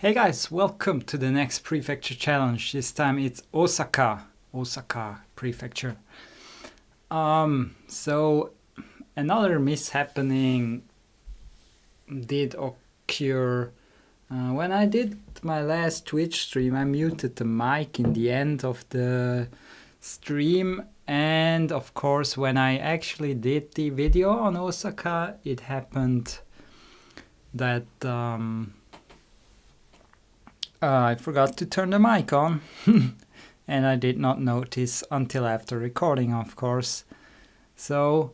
Hey guys, welcome to the next prefecture challenge. This time it's Osaka prefecture. So another mishappening did occur when I did my last Twitch stream. I muted the mic in the end of the stream, and of course when I actually did the video on Osaka, it happened that I forgot to turn the mic on and I did not notice until after recording, of course. So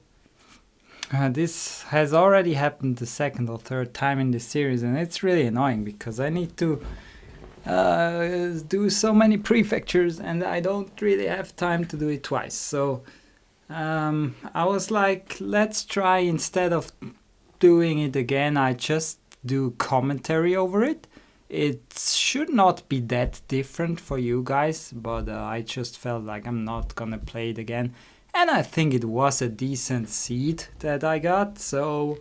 this has already happened the second or third time in this series, and it's really annoying because I need to do so many prefectures and I don't really have time to do it twice. So I was like, let's try, instead of doing it again, I just do commentary over it. It should not be that different for you guys, but I just felt like I'm not gonna play it again. And I think it was a decent seed that I got, so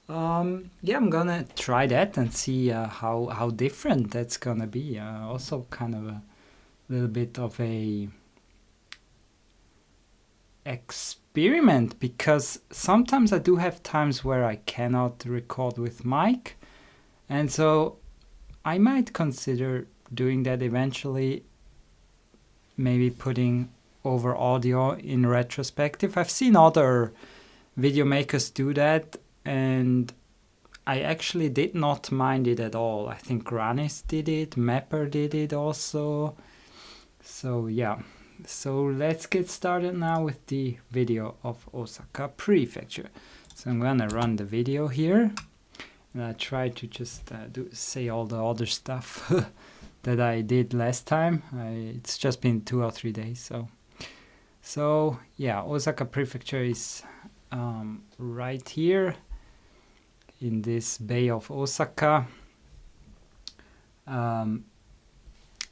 yeah, I'm gonna try that and see how different that's gonna be. Also kind of a little bit of a experiment, because sometimes I do have times where I cannot record with mic, and so I might consider doing that eventually, maybe putting over audio in retrospective. I've seen other video makers do that, and I actually did not mind it at all. I think Granis did it, Mapper did it also. So yeah, so let's get started now with the video of Osaka Prefecture. So I'm gonna run the video here. And I try to just say all the other stuff that I did last time. It's just been 2 or 3 days. So yeah, Osaka Prefecture is right here in this Bay of Osaka.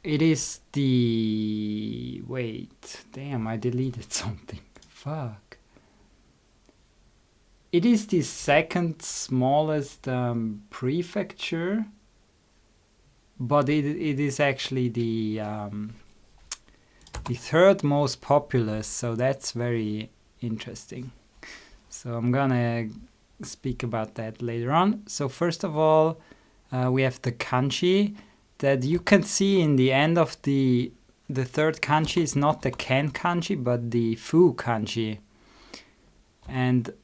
It is the... Wait, damn, I deleted something. Fuck. It is the second smallest prefecture, but it is actually the third most populous, so that's very interesting. So I'm gonna speak about that later on. So first of all, we have the kanji that you can see in the end of the third kanji is not the ken kanji, but the fu kanji. And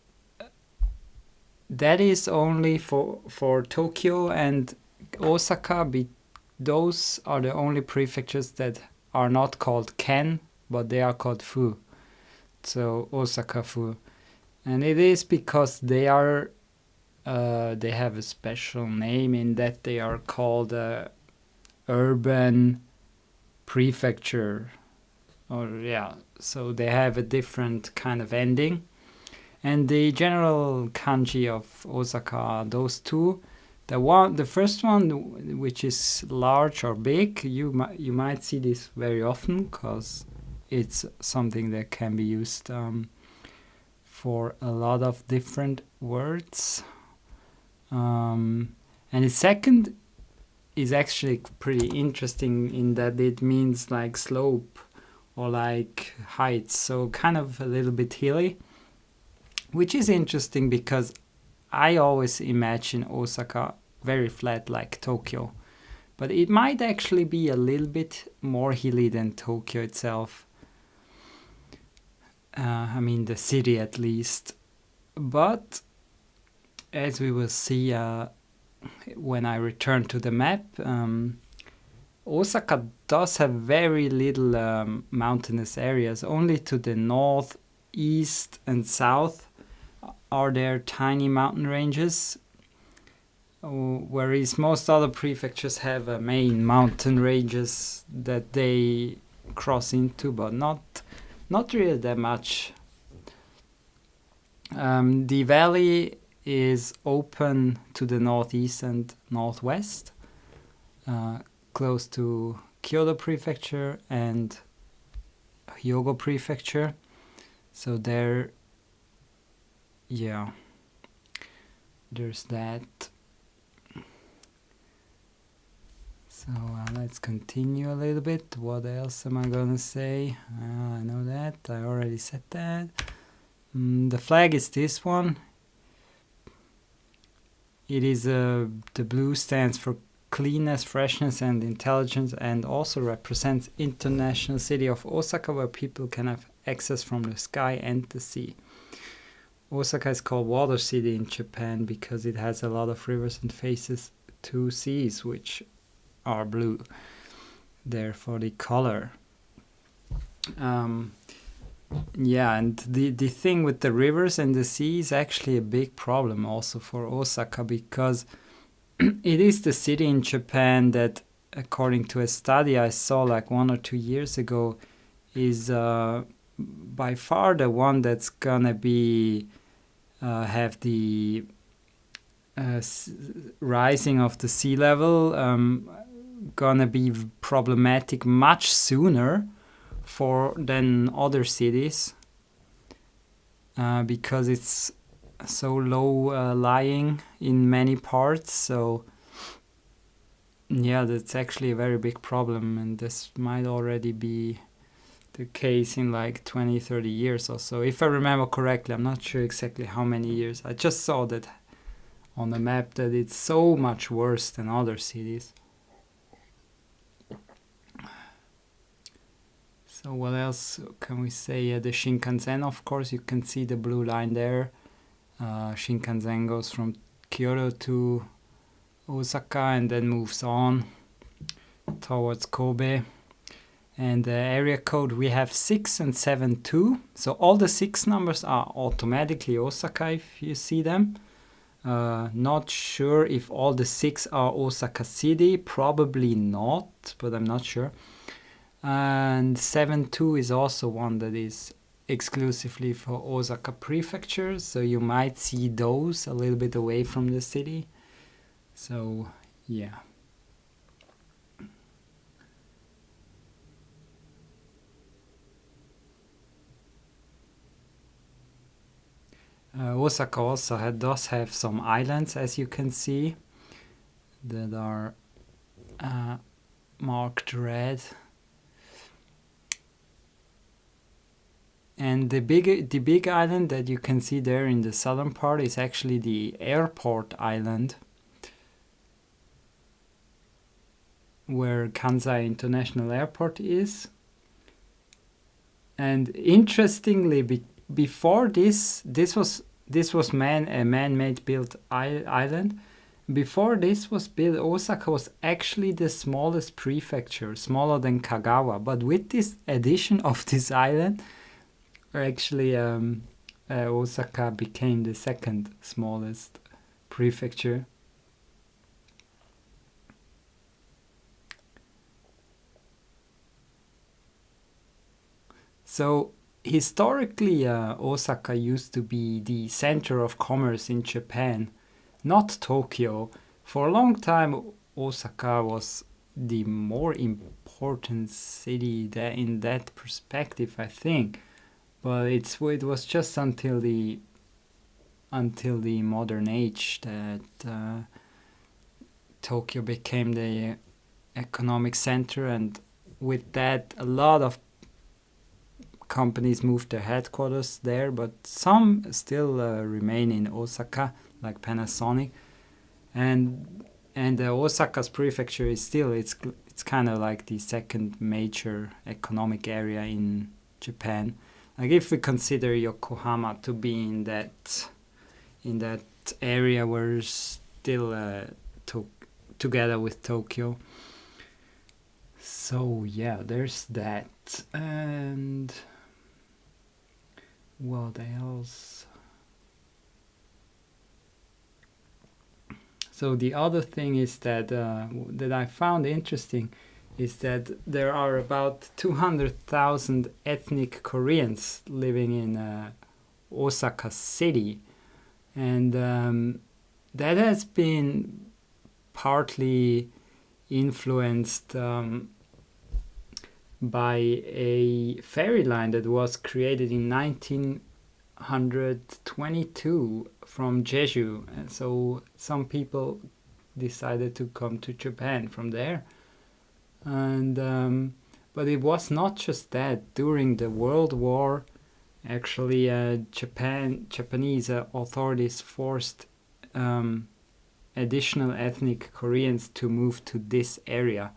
that is only for Tokyo and Osaka. Those are the only prefectures that are not called Ken, but they are called Fu. So Osaka Fu. And it is because they are they have a special name in that they are called urban prefecture. Or yeah, so they have a different kind of ending. And the general kanji of Osaka are those two. The first one, which is large or big, you might see this very often because it's something that can be used for a lot of different words. And the second is actually pretty interesting in that it means like slope or like heights, so kind of a little bit hilly. Which is interesting because I always imagine Osaka very flat like Tokyo. But it might actually be a little bit more hilly than Tokyo itself. I mean the city at least. But as we will see when I return to the map, Osaka does have very little mountainous areas. Only to the north, east and south are there tiny mountain ranges, whereas most other prefectures have main mountain ranges that they cross into, but not really that much. The valley is open to the northeast and northwest, close to Kyoto Prefecture and Hyogo Prefecture. So there, yeah, there's that. So let's continue a little bit. What else am I gonna say? I know that. I already said that. The flag is this one. It is the blue stands for cleanness, freshness, and intelligence, and also represents international city of Osaka, where people can have access from the sky and the sea. Osaka is called Water City in Japan because it has a lot of rivers and faces two seas, which are blue. Therefore, the color. Yeah, and the thing with the rivers and the sea is actually a big problem also for Osaka, because it is the city in Japan that, according to a study I saw like 1 or 2 years ago, is by far the one that's gonna be have the rising of the sea level gonna be problematic much sooner than other cities, because it's so low lying in many parts. So yeah, that's actually a very big problem, and this might already be the case in like 20-30 years or so, if I remember correctly. I'm not sure exactly how many years. I just saw that on the map that it's so much worse than other cities. So what else can we say? The Shinkansen, of course, you can see the blue line there. Shinkansen goes from Kyoto to Osaka and then moves on towards Kobe. And the area code, we have 6 and 72. So all the 6 numbers are automatically Osaka if you see them. Not sure if all the 6 are Osaka City. Probably not, but I'm not sure. And 72 is also one that is exclusively for Osaka Prefecture. So you might see those a little bit away from the city. So, yeah. Osaka also does have some islands, as you can see, that are marked red. And the big island that you can see there in the southern part is actually the airport island, where Kansai International Airport is. And interestingly, before this was a man-made built island. Before this was built, Osaka was actually the smallest prefecture, smaller than Kagawa. But with this addition of this island, actually Osaka became the second smallest prefecture. So historically, Osaka used to be the center of commerce in Japan, not Tokyo. For a long time, Osaka was the more important city in that perspective, I think. But it was just until the modern age that Tokyo became the economic center, and with that, a lot of companies moved their headquarters there, but some still remain in Osaka, like Panasonic, and Osaka's prefecture is still it's kind of like the second major economic area in Japan. Like if we consider Yokohama to be in that area, we're still together with Tokyo. So yeah, there's that. And what else? So the other thing is that that I found interesting is that there are about 200,000 ethnic Koreans living in Osaka City, and that has been partly influenced by a ferry line that was created in 1922 from Jeju. And so some people decided to come to Japan from there. And but it was not just that. During the World War, actually, Japanese authorities forced additional ethnic Koreans to move to this area.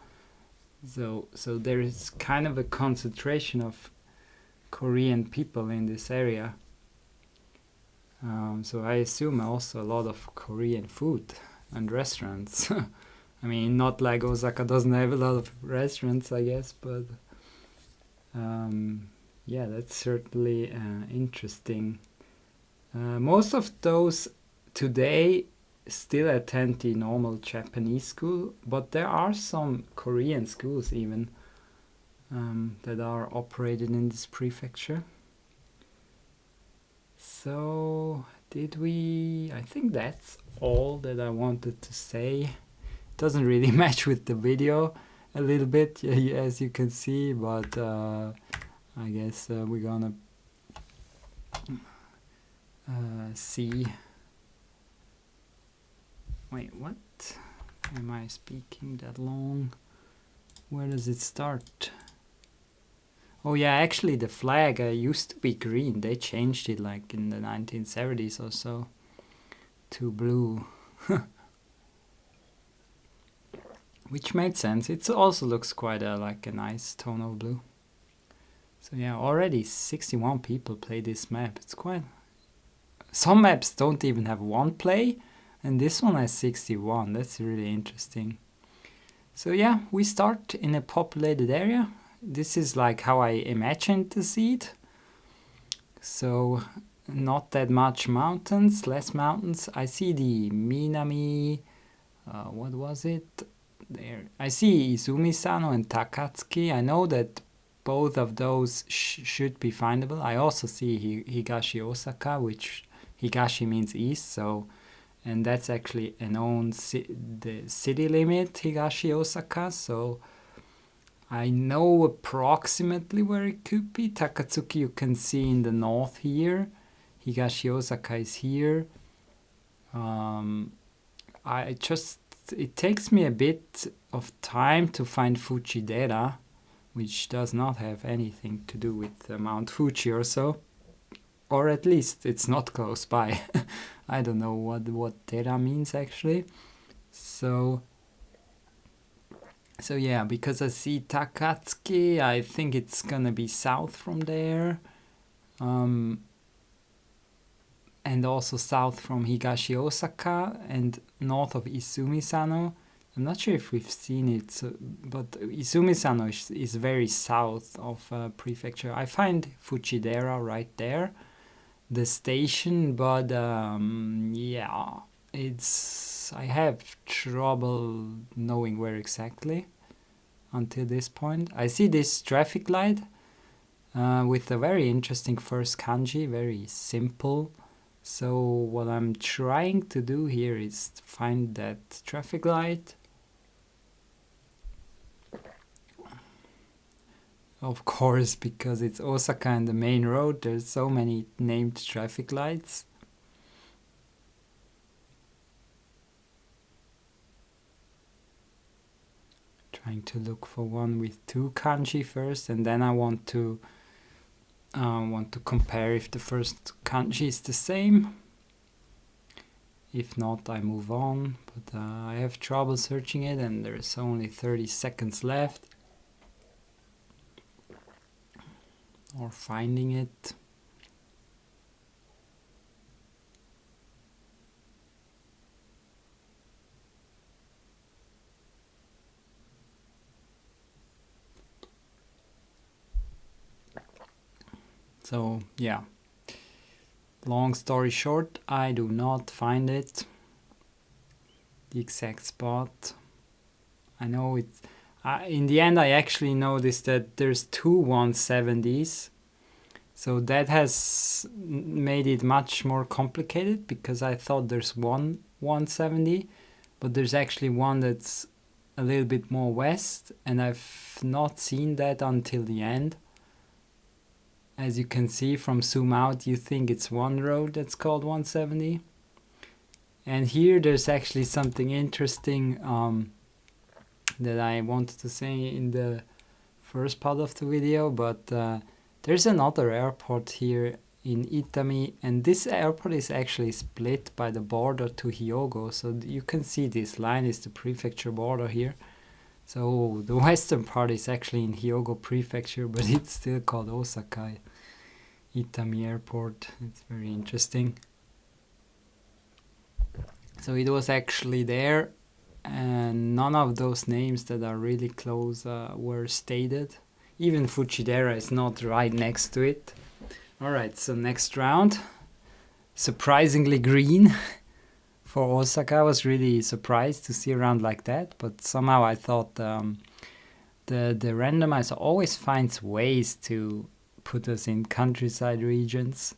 So there is kind of a concentration of Korean people in this area. So I assume also a lot of Korean food and restaurants. I mean, not like Osaka doesn't have a lot of restaurants, I guess, but yeah, that's certainly interesting. Most of those today still attend the normal Japanese school, but there are some Korean schools even that are operated in this prefecture. So, I think that's all that I wanted to say. It doesn't really match with the video a little bit, as you can see, but I guess we're gonna see. Wait, what? Am I speaking that long? Where does it start? Oh yeah, actually the flag used to be green. They changed it like in the 1970s or so to blue. Which made sense. It also looks quite like a nice tone of blue. So yeah, already 61 people play this map. It's quite... Some maps don't even have one play, and this one has 61. That's really interesting. So yeah, we start in a populated area. This is like how I imagined to see it. So not that much mountains, less mountains. I see the Minami... what was it? There. I see Izumi-sano and Takatsuki. I know that both of those should be findable. I also see Higashi Osaka, which Higashi means east, so... And that's actually a known the city limit, Higashi Osaka, so I know approximately where it could be. Takatsuki you can see in the north here. Higashi Osaka is here. It takes me a bit of time to find Fujidera, which does not have anything to do with Mount Fuji or so. Or at least it's not close by. I don't know what Dera means actually. So yeah, because I see Takatsuki, I think it's gonna be south from there. And also south from Higashi Osaka and north of Izumi-sano. I'm not sure if we've seen it, but Izumi-sano is very south of prefecture. I find Fujidera right there, the station, but yeah, I have trouble knowing where exactly until this point. I see this traffic light with a very interesting first kanji, very simple. So what I'm trying to do here is to find that traffic light. Of course, because it's Osaka and the main road, there's so many named traffic lights. Trying to look for one with 2 kanji first, and then I want to compare if the first kanji is the same. If not, I move on, but I have trouble searching it, and there's only 30 seconds left. Or finding it. So yeah, long story short, I do not find it, the exact spot. I know it. In the end, I actually noticed that there's 2 170s, so that has made it much more complicated, because I thought there's one 170, but there's actually one that's a little bit more west, and I've not seen that until the end. As you can see from zoom out, you think it's one road that's called 170. And here there's actually something interesting. that I wanted to say in the first part of the video, but there's another airport here in Itami, and this airport is actually split by the border to Hyogo, so you can see this line is the prefecture border here. So the western part is actually in Hyogo prefecture, but it's still called Osaka Itami airport. It's very interesting. So it was actually there, and none of those names that are really close were stated. Even Fujidera is not right next to it. Alright, so next round. Surprisingly green for Osaka. I was really surprised to see a round like that, but somehow I thought the randomizer always finds ways to put us in countryside regions.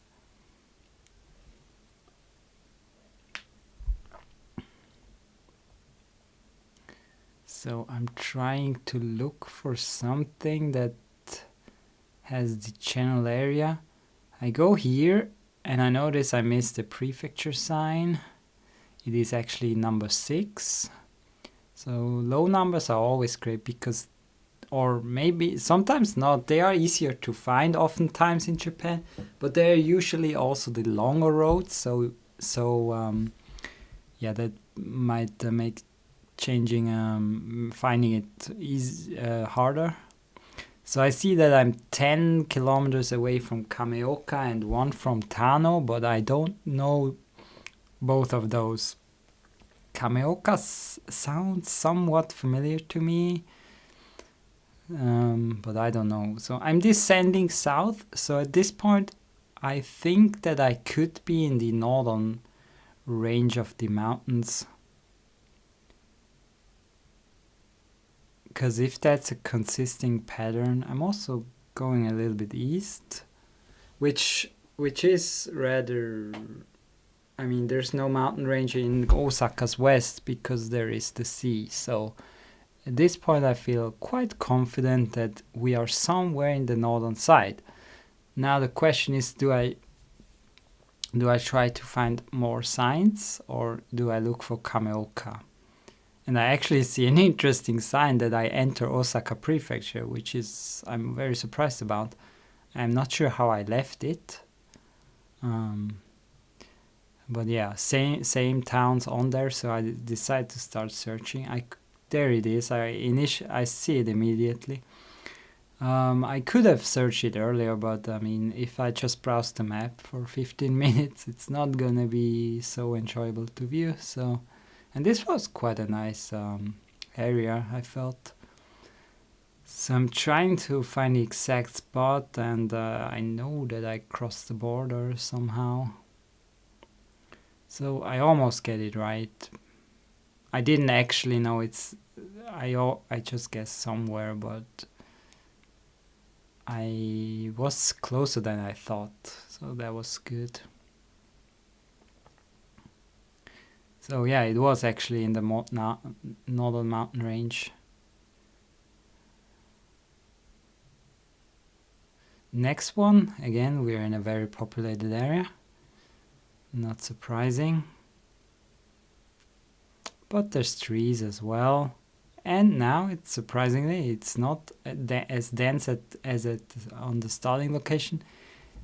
So I'm trying to look for something that has the channel area. I go here and I notice I missed the prefecture sign. It is actually number 6. So low numbers are always great because, or maybe sometimes not, they are easier to find oftentimes in Japan, but they're usually also the longer roads. So yeah, that might make changing finding it harder. So I see that I'm 10 kilometers away from Kameoka and 1 from Tano, but I don't know both of those. Kameoka sounds somewhat familiar to me, but I don't know. So I'm descending south, so at this point I think that I could be in the northern range of the mountains. Because if that's a consistent pattern, I'm also going a little bit east, which is rather, I mean, there's no mountain range in Osaka's west because there is the sea. So at this point I feel quite confident that we are somewhere in the northern side. Now the question is, do I try to find more signs or do I look for Kameoka? And I actually see an interesting sign that I enter Osaka Prefecture, which is I'm very surprised about. I'm not sure how I left it. But yeah, same towns on there, so I decided to start searching. There it is. I see it immediately. I could have searched it earlier, but I mean, if I just browse the map for 15 minutes, it's not gonna be so enjoyable to view. So. And this was quite a nice area, I felt. So I'm trying to find the exact spot, and I know that I crossed the border somehow. So I almost get it right. I didn't actually know it's... I just guessed somewhere, but I was closer than I thought, so that was good. So yeah, it was actually in the northern mountain range. Next one, again, we're in a very populated area. Not surprising. But there's trees as well. And now, surprisingly, it's not as dense as it on the starting location.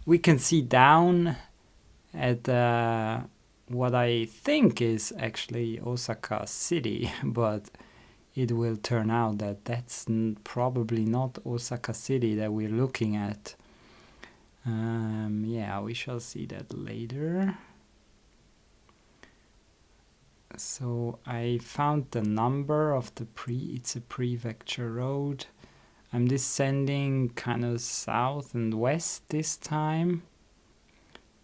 We can see down at what I think is actually Osaka City, but it will turn out that that's probably not Osaka City that we're looking at. Yeah, we shall see that later. So I found the number of it's a prefecture road. I'm descending kind of south and west this time.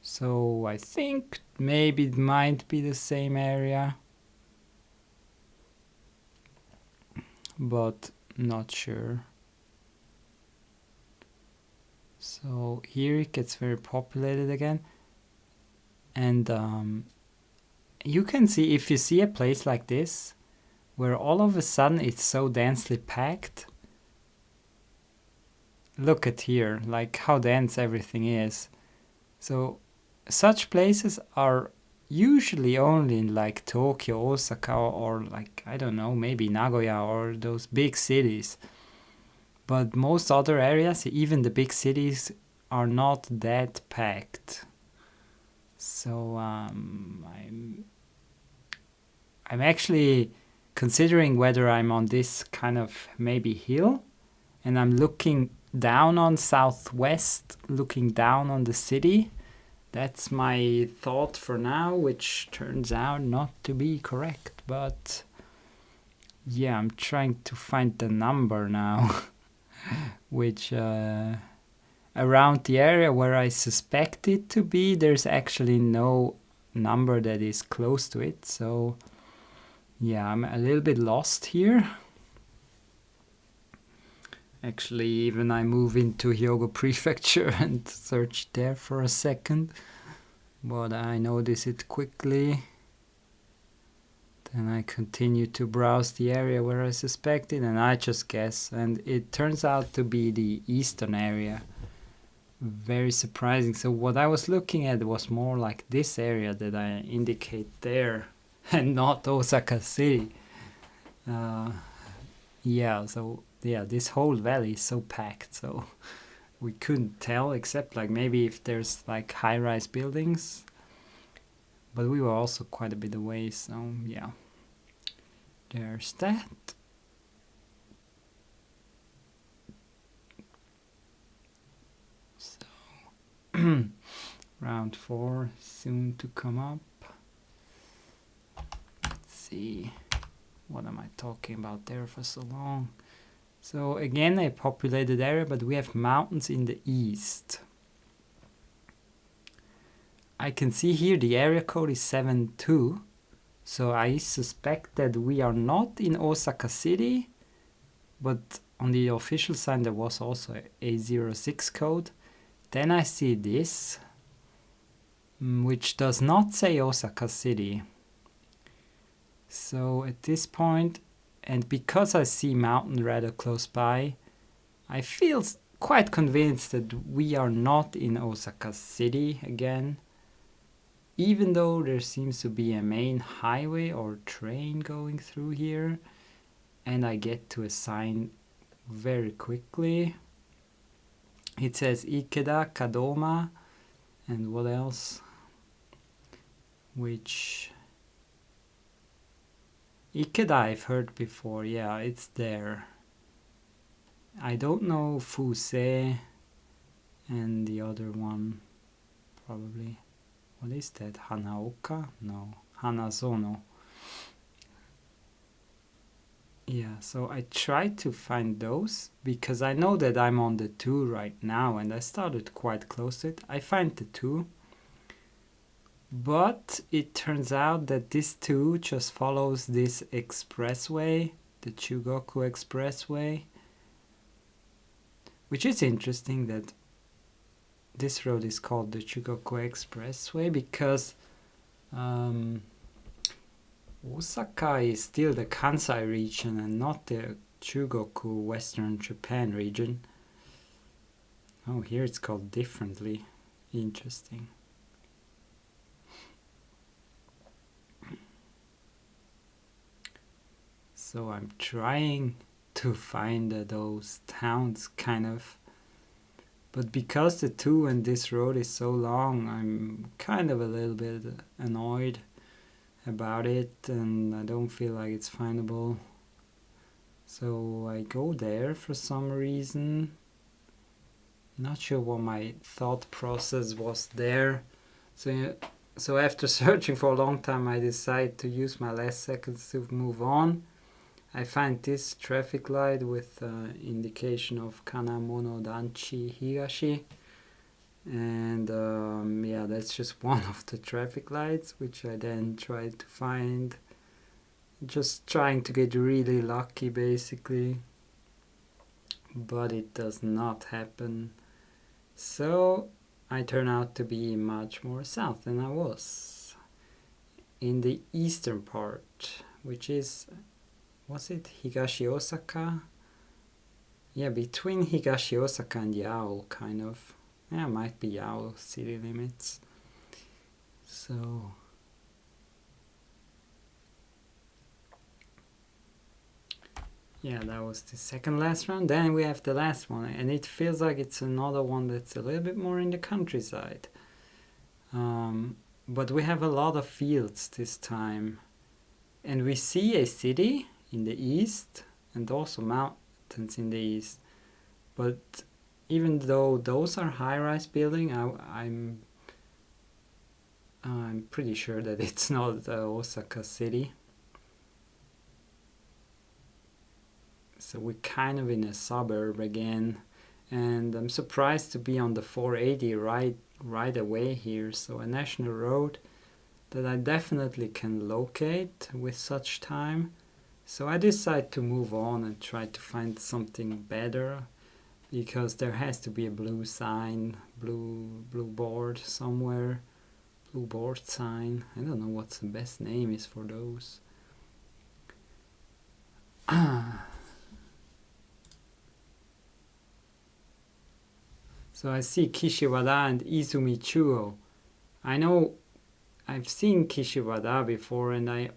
So I think maybe it might be the same area, but not sure. So here it gets very populated again, and you can see, if you see a place like this where all of a sudden it's so densely packed, look at here, like how dense everything is. So such places are usually only in like Tokyo, Osaka, or like, I don't know, maybe Nagoya or those big cities. But most other areas, even the big cities, are not that packed. So I'm actually considering whether I'm on this kind of maybe hill and I'm looking down on southwest, looking down on the city. That's my thought for now, which turns out not to be correct. But yeah, I'm trying to find the number now, which around the area where I suspect it to be, there's actually no number that is close to it. So yeah, I'm a little bit lost here. Actually, even I move into Hyogo Prefecture and search there for a second. But I notice it quickly. Then I continue to browse the area where I suspect it, and I just guess. And it turns out to be the eastern area. Very surprising. So what I was looking at was more like this area that I indicate there, and not Osaka City. Yeah, so yeah, this whole valley is so packed, so we couldn't tell except like maybe if there's like high-rise buildings. But we were also quite a bit away, so yeah. There's that. So round 4 soon to come up. Let's see. What am I talking about there for so long? So again, a populated area, but we have mountains in the east. I can see here the area code is 72. So I suspect that we are not in Osaka City, but on the official sign there was also a 06 code. Then I see this, which does not say Osaka City. So at this point, and because I see mountain rather close by, I feel quite convinced that we are not in Osaka City again. Even though there seems to be a main highway or train going through here, and I get to a sign very quickly. It says Ikeda, Kadoma, and what else? Which Ikeda I've heard before, yeah, it's there. I don't know Fuse and the other one, probably. What is that? Hanaoka? No. Hanazono. Yeah, so I tried to find those because I know that I'm on the 2 right now and I started quite close to it. I find the 2. But it turns out that this 2 just follows this expressway, the Chugoku Expressway, which is interesting that this road is called the Chugoku Expressway because Osaka is still the Kansai region and not the Chugoku Western Japan region. Oh, here it's called differently. Interesting. So I'm trying to find those towns kind of, but because the 2 and this road is so long, I'm kind of a little bit annoyed about it and I don't feel like it's findable. So I go there for some reason. Not sure what my thought process was there. So after searching for a long time, I decide to use my last seconds to move on. I find this traffic light with indication of Kanamono Danchi Higashi. And yeah, that's just one of the traffic lights, which I then tried to find. Just trying to get really lucky, basically. But it does not happen. So I turn out to be much more south than I was. In the eastern part, which is... was it Higashi Osaka? Yeah, between Higashi Osaka and Yao, kind of. Yeah, might be Yao city limits. So, yeah, that was the second last round. Then we have the last one, and it feels like it's another one that's a little bit more in the countryside. But we have a lot of fields this time. And we see a city in the east and also mountains in the east. But even though those are high-rise building, I'm pretty sure that it's not Osaka city. So we're kind of in a suburb again, and I'm surprised to be on the 480 right away here. So a national road that I definitely can locate with such time. So I decide to move on and try to find something better, because there has to be a blue sign, blue board somewhere, blue board sign. I don't know what's the best name is for those. So I see Kishiwada and Izumichuo. I know I've seen Kishiwada before, and I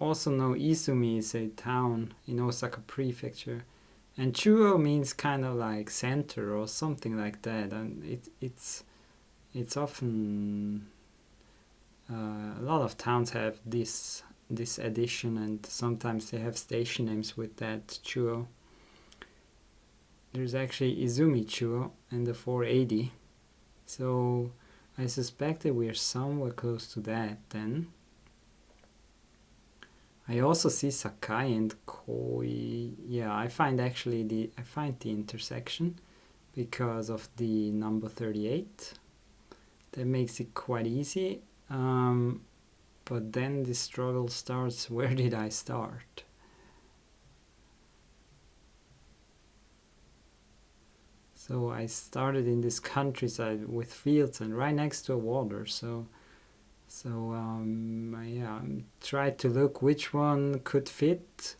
also know Izumi is a town in Osaka Prefecture. And Chuo means kind of like center or something like that. And it's often a lot of towns have this addition, and sometimes they have station names with that Chuo. There's actually Izumi Chuo and the 480. So I suspect that we are somewhere close to that then. I also see Sakai and Koi. Yeah, I find the intersection because of the number 38. That makes it quite easy. But then the struggle starts. Where did I start? So I started in this countryside with fields and right next to a water. So I tried to look which one could fit.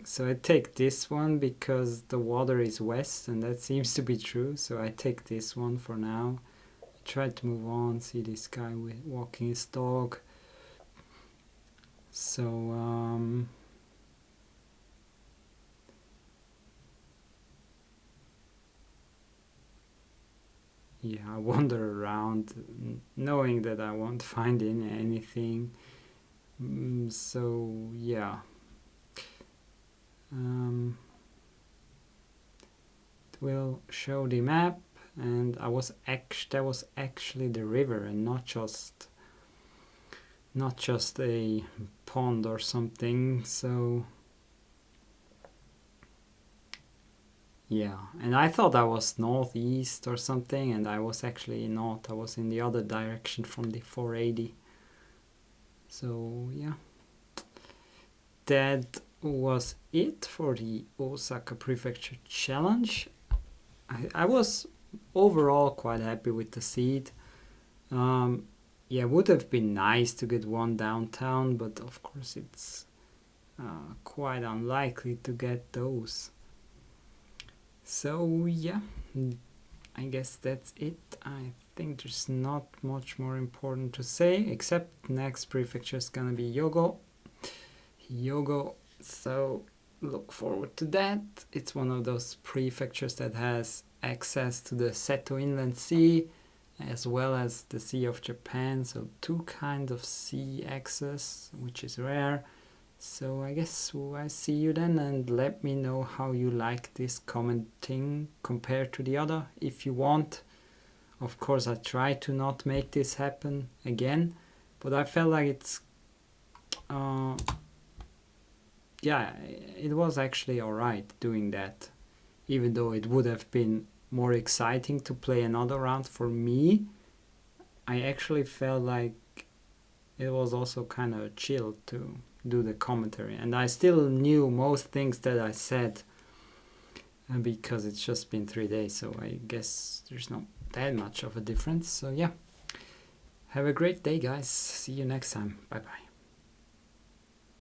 So I take this one because the water is west, and that seems to be true. So I take this one for now. I try to move on. See this guy walking his dog. So yeah, I wander around knowing that I won't find anything. So yeah. It will show the map, and that was actually the river, and not just a pond or something. So yeah, and I thought I was northeast or something, and I was actually not. I was in the other direction from the 480. So yeah, that was it for the Osaka Prefecture Challenge. I was overall quite happy with the seed. Yeah, it would have been nice to get one downtown, but of course it's quite unlikely to get those. So yeah, I guess that's it. I think there's not much more important to say, except next prefecture is gonna be Hyogo. So look forward to that. It's one of those prefectures that has access to the Seto Inland Sea as well as the Sea of Japan, so two kinds of sea access, which is rare. So I guess I see you then, and let me know how you like this commenting compared to the other if you want. Of course, I try to not make this happen again, but I felt like it's yeah, it was actually alright doing that, even though it would have been more exciting to play another round for me. I actually felt like it was also kind of chill to do the commentary, and I still knew most things that I said because it's just been 3 days, so I guess there's not that much of a difference. So yeah, have a great day, guys. See you next time. Bye bye.